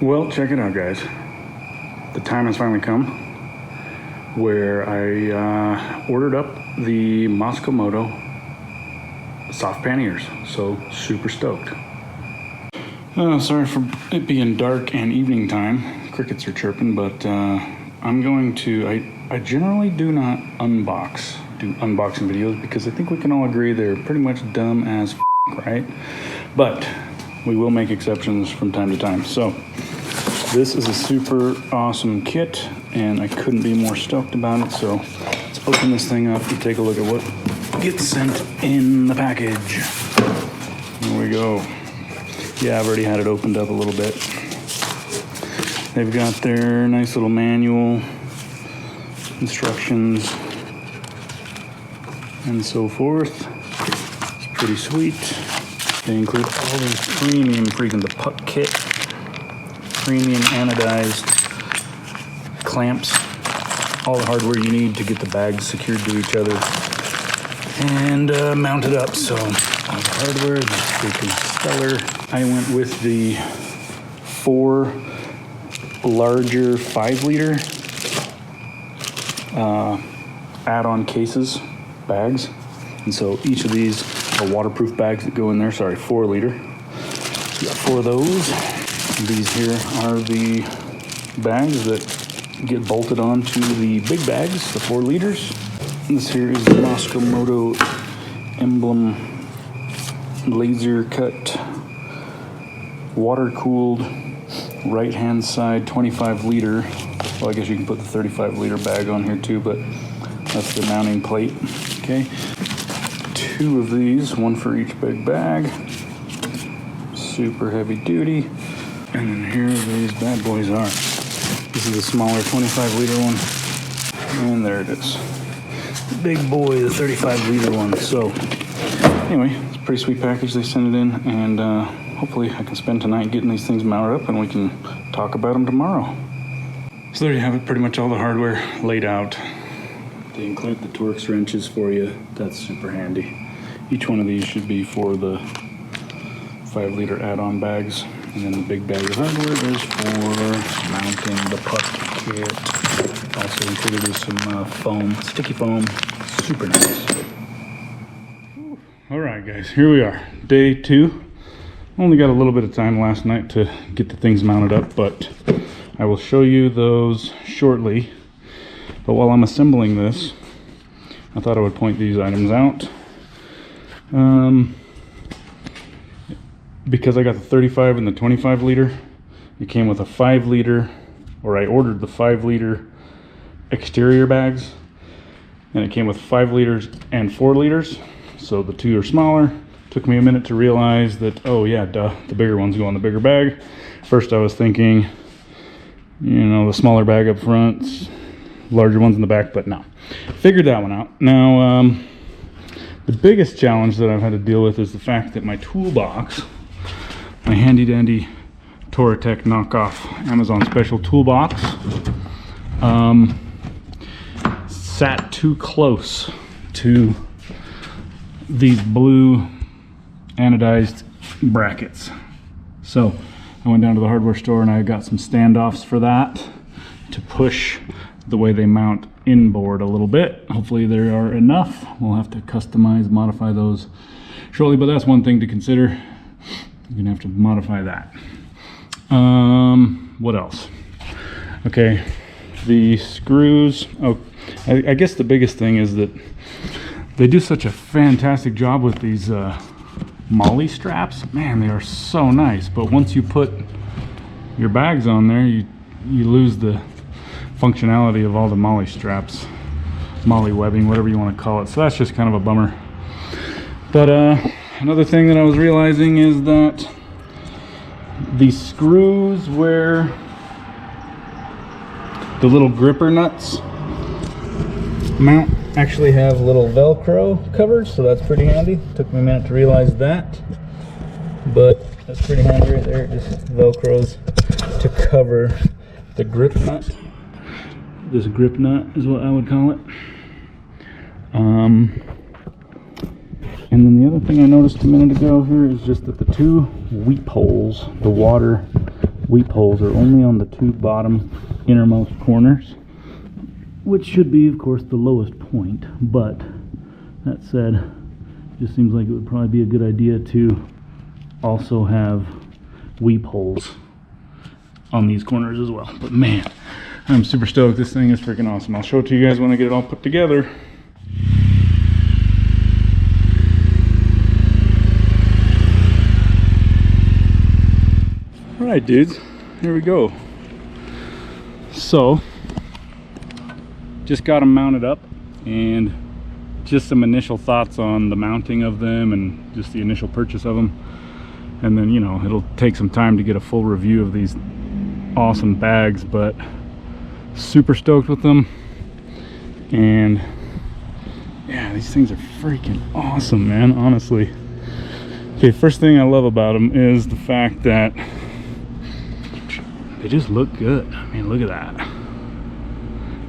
Well, check it out, guys. The time has finally come where I ordered up the MOSKO Moto soft panniers. So super stoked. Sorry for it being dark and evening time. Crickets are chirping, but I'm going to. I generally do not do unboxing videos because I think we can all agree they're pretty much dumb as right? But we will make exceptions from time to time. So this is a super awesome kit and I couldn't be more stoked about it. So let's open this thing up and take a look at what gets sent in the package. Here we go. Yeah, I've already had it opened up a little bit. They've got their nice little manual, instructions, and so forth. It's pretty sweet. They include all these premium the puck kit, premium anodized clamps, all the hardware you need to get the bags secured to each other and mounted up. So all the hardware is freaking stellar. I went with the 4 larger 5-liter add-on cases, bags. And so each of these are waterproof bags that go in there. Sorry, 4-liter. So got 4 of those. These here are the bags that get bolted onto the big bags, the 4 liters. This here is the MOSKO Moto emblem, laser cut, water cooled, right hand side 25-liter. Well, I guess you can put the 35-liter bag on here too, but that's the mounting plate. Okay, 2 of these, 1 for each big bag. Super heavy duty. And then here these bad boys are. This is the smaller 25-liter one. And there it is. The big boy, the 35-liter one. So anyway, it's a pretty sweet package. They sent it in, and hopefully I can spend tonight getting these things mounted up and we can talk about them tomorrow. So there you have it, pretty much all the hardware laid out. They include the Torx wrenches for you. That's super handy. Each one of these should be for the 5-liter add-on bags. And then the big bag of hardware is for mounting the puck kit. Also included is some foam, sticky foam. Super nice. All right, guys, here we are. Day 2. Only got a little bit of time last night to get the things mounted up, but I will show you those shortly. But while I'm assembling this, I thought I would point these items out. Because I got the 35 and the 25-liter, it came with a 5-liter, or I ordered the 5-liter exterior bags, and it came with 5 liters and 4 liters, so the 2 are smaller. Took me a minute to realize that, oh yeah, duh, the bigger ones go in the bigger bag. First I was thinking, you know, the smaller bag up front, larger ones in the back, but no. Figured that one out. Now, the biggest challenge that I've had to deal with is the fact that my toolbox, my handy dandy Toratech knockoff Amazon special toolbox, sat too close to these blue anodized brackets. So I went down to the hardware store and I got some standoffs for that to push the way they mount inboard a little bit. Hopefully there are enough. We'll have to customize, modify those shortly, but that's one thing to consider. You're gonna have to modify that. What else? Okay, the screws. Oh, I guess the biggest thing is that they do such a fantastic job with these MOLLE straps. Man, they are so nice, but once you put your bags on there, you lose the functionality of all the MOLLE straps, MOLLE webbing, whatever you want to call it. So that's just kind of a bummer. But another thing that I was realizing is that the screws where the little gripper nuts mount actually have little Velcro covers, so that's pretty handy. Took me a minute to realize that, but that's pretty handy right there. It just Velcros to cover the grip nut. This grip nut is what I would call it. And then the other thing I noticed a minute ago here is just that the 2 weep holes, the water weep holes are only on the two bottom innermost corners, which should be, of course, the lowest point. But that said, it just seems like it would probably be a good idea to also have weep holes on these corners as well. But man, I'm super stoked. This thing is freaking awesome. I'll show it to you guys when I get it all put together. All right, dudes, here we go. So just got them mounted up, and just some initial thoughts on the mounting of them and just the initial purchase of them. And then, you know, it'll take some time to get a full review of these awesome bags, but super stoked with them. And yeah, these things are freaking awesome, man, honestly. Okay, first thing I love about them is the fact that they just look good. I mean, look at that.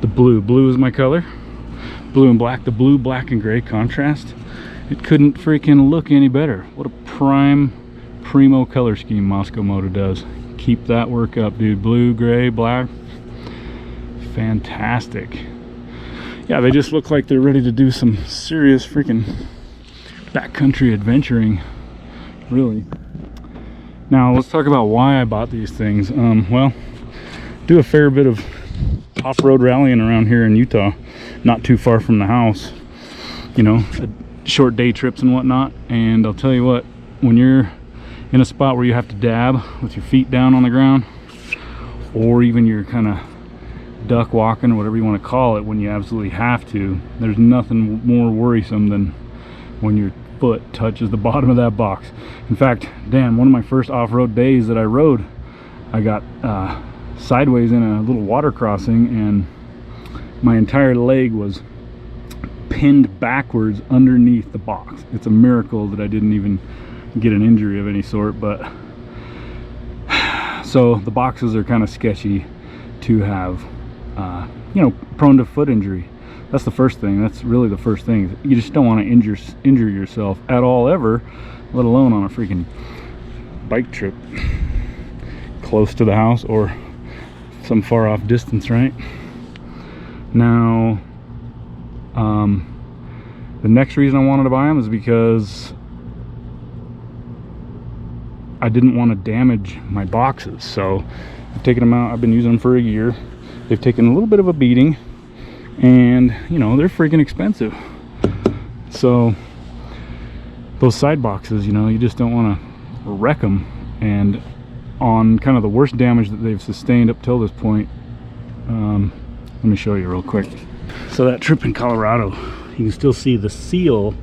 The blue is my color. Blue and black, the blue, black and gray contrast. It couldn't freaking look any better. What a primo color scheme MOSKO Moto does. Keep that work up, dude. Blue, gray, black. Fantastic. Yeah, they just look like they're ready to do some serious freaking backcountry adventuring, really. Now let's talk about why I bought these things. Well, do a fair bit of off-road rallying around here in Utah, not too far from the house, you know, short day trips and whatnot. And I'll tell you what, when you're in a spot where you have to dab with your feet down on the ground, or even you're kind of duck walking, whatever you want to call it, when you absolutely have to, there's nothing more worrisome than when your foot touches the bottom of that box. In fact, damn, one of my first off-road days that I rode, I got sideways in a little water crossing, and my entire leg was pinned backwards underneath the box. It's a miracle that I didn't even get an injury of any sort. But so the boxes are kind of sketchy to have, you know, prone to foot injury. That's the first thing. That's really the first thing. You just don't want to injure yourself at all, ever, let alone on a freaking bike trip close to the house or some far off distance, right? Now, the next reason I wanted to buy them is because I didn't want to damage my boxes. So I've taken them out. I've been using them for a year. They've taken a little bit of a beating, and you know, they're freaking expensive. So those side boxes, you know, you just don't want to wreck them. And on kind of the worst damage that they've sustained up till this point, let me show you real quick. So that trip in Colorado, you can still see the seal.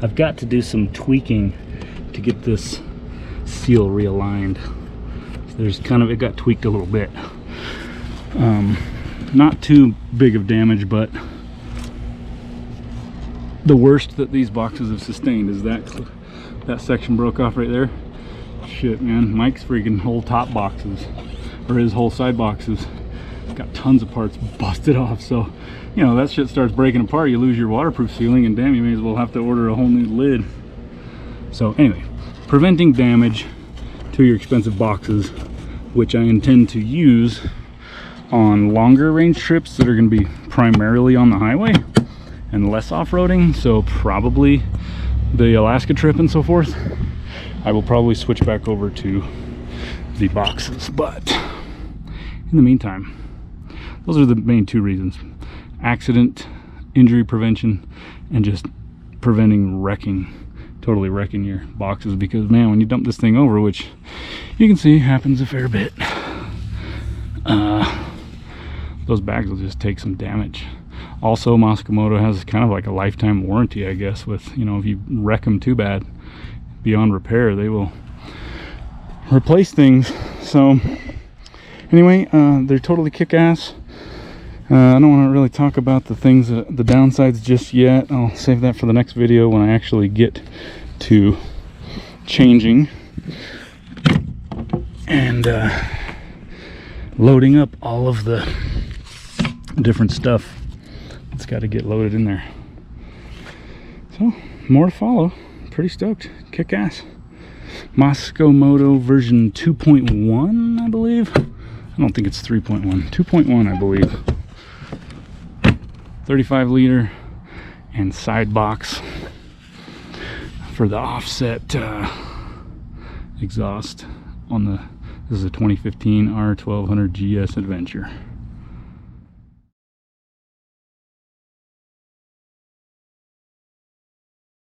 I've got to do some tweaking to get this seal realigned. So there's kind of, it got tweaked a little bit. Not too big of damage, but the worst that these boxes have sustained is that section broke off right there. Shit, man, Mike's freaking whole top boxes, or his whole side boxes, got tons of parts busted off. So, you know, that shit starts breaking apart, you lose your waterproof sealing, and damn, you may as well have to order a whole new lid. So anyway, preventing damage to your expensive boxes, which I intend to use on longer range trips that are going to be primarily on the highway and less off-roading. So probably the Alaska trip and so forth, I will probably switch back over to the boxes. But in the meantime, those are the main two reasons: accident, injury prevention, and just preventing totally wrecking your boxes. Because man, when you dump this thing over, which you can see happens a fair bit, those bags will just take some damage. Also, MOSKO Moto has kind of like a lifetime warranty, I guess, with, you know, if you wreck them too bad beyond repair, they will replace things. So anyway, they're totally kick-ass. I don't want to really talk about the things, the downsides just yet. I'll save that for the next video when I actually get to changing and loading up all of the different stuff that's got to get loaded in there. So more to follow. Pretty stoked. Kick ass. MOSKO Moto version 2.1, I believe. I don't think it's 3.1. 2.1, I believe. 35 liter and side box for the offset exhaust on the, this is a 2015 R1200GS Adventure.